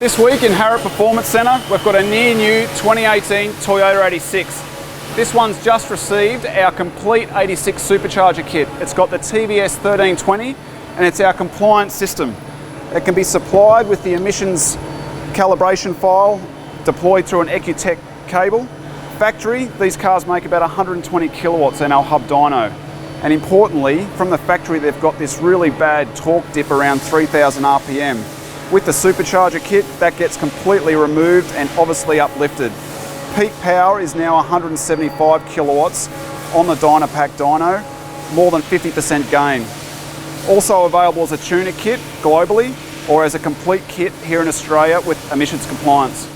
This week in Harrop Performance Centre, we've got a near new 2018 Toyota 86. This one's just received our complete 86 Supercharger Kit. It's got the TVS1320 and it's our compliance system. It can be supplied with the emissions calibration file deployed through an Ecutech cable. Factory, these cars make about 120 kilowatts in our hub dyno. And importantly, from the factory they've got this really bad torque dip around 3000 RPM. With the Supercharger Kit, that gets completely removed and obviously uplifted. Peak power is now 175 kilowatts on the Dynapack dyno, more than 50% gain. Also available as a tuner kit globally or as a complete kit here in Australia with emissions compliance.